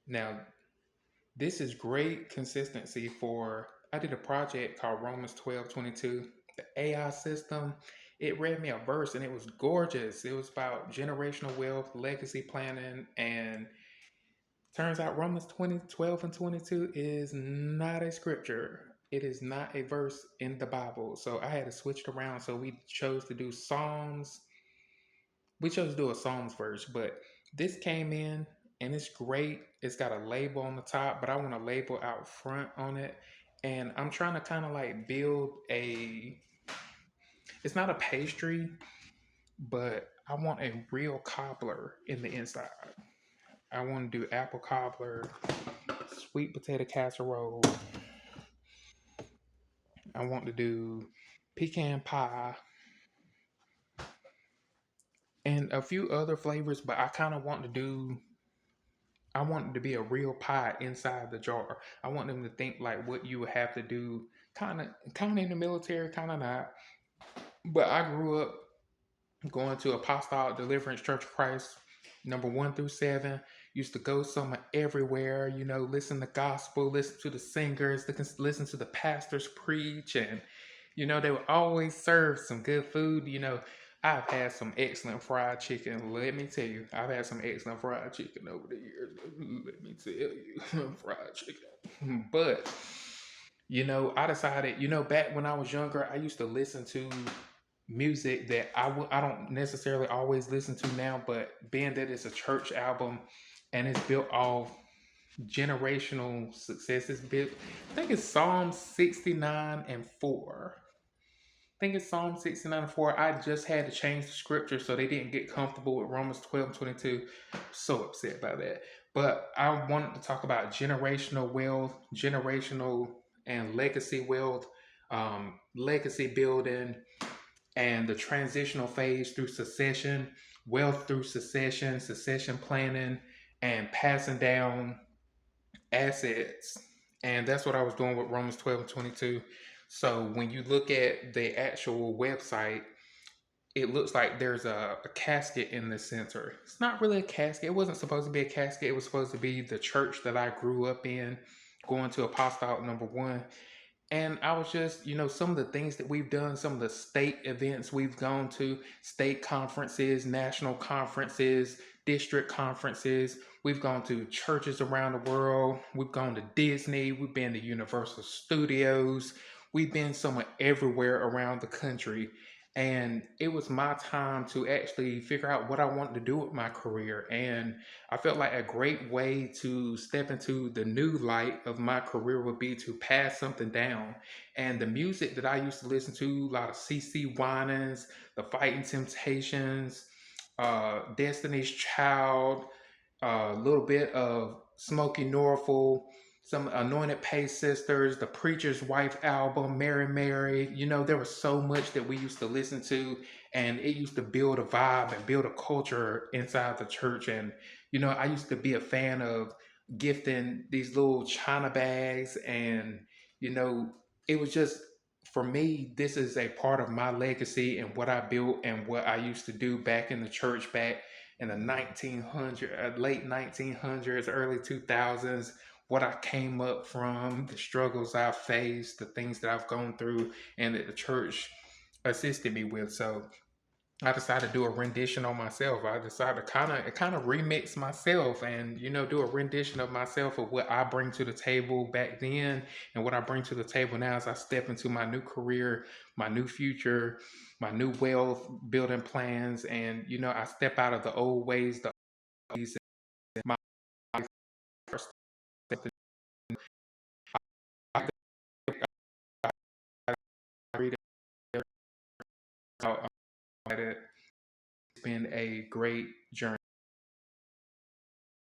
Now, this is great consistency for. I did a project called Romans 12:22. The AI system, it read me a verse and it was gorgeous. It was about generational wealth, legacy planning, and turns out Romans 20:12 and 22 is not a scripture. It is not a verse in the Bible. So I had to switch it around. So we chose to do Psalms. We chose to do a Psalms verse, but this came in and it's great. It's got a label on the top, but I want a label out front on it. And I'm trying to kind of like build it's not a pastry, but I want a real cobbler in the inside. I want to do apple cobbler, sweet potato casserole. I want to do pecan pie and a few other flavors, but I want it to be a real pie inside the jar. I want them to think like what you would have to do, kind of in the military, kind of not. But I grew up going to Apostolic Deliverance Church of Christ, number 1 through 7. Used to go somewhere everywhere, listen to gospel, listen to the singers, listen to the pastors preach, and they would always serve some good food. I've had some excellent fried chicken. Let me tell you, I've had some excellent fried chicken over the years. Let me tell you, fried chicken. But I decided, back when I was younger, I used to listen to music that I don't necessarily always listen to now, but being that it's a church album and it's built off generational success, it's built. I think it's Psalm 69 and 4. I think it's Psalm 69 and 4. I just had to change the scripture so they didn't get comfortable with Romans 12 and 22. So upset by that. But I wanted to talk about generational wealth, generational and legacy wealth, legacy building, and the transitional phase through succession, wealth through succession, succession planning, and passing down assets. And that's what I was doing with Romans 12 and 22. So when you look at the actual website, it looks like there's a casket in the center. It's not really a casket. It wasn't supposed to be a casket. It was supposed to be the church that I grew up in, going to Apostolic number 1. And I was just, some of the things that we've done, some of the state events we've gone to, state conferences, national conferences, district conferences. We've gone to churches around the world. We've gone to Disney. We've been to Universal Studios. We've been somewhere everywhere around the country. And it was my time to actually figure out what I wanted to do with my career. And I felt like a great way to step into the new light of my career would be to pass something down. And the music that I used to listen to, a lot of CC Winans, The Fighting Temptations, Destiny's Child, a little bit of Smokey Norfolk, some Anointed Pace Sisters, the Preacher's Wife album, Mary Mary. There was so much that we used to listen to, and it used to build a vibe and build a culture inside the church. And, I used to be a fan of gifting these little China bags, and, you know, it was just, for me, this is a part of my legacy and what I built and what I used to do back in the church back in the 1900s, late 1900s, early 2000s, what I came up from, the struggles I've faced, the things that I've gone through, and that the church assisted me with. So I decided to do a rendition on myself. I decided to kind of remix myself and do a rendition of myself of what I bring to the table back then and what I bring to the table now as I step into my new career, my new future, my new wealth building plans, and I step out of the old ways, the ways that my first step. I read it. It's been a great journey.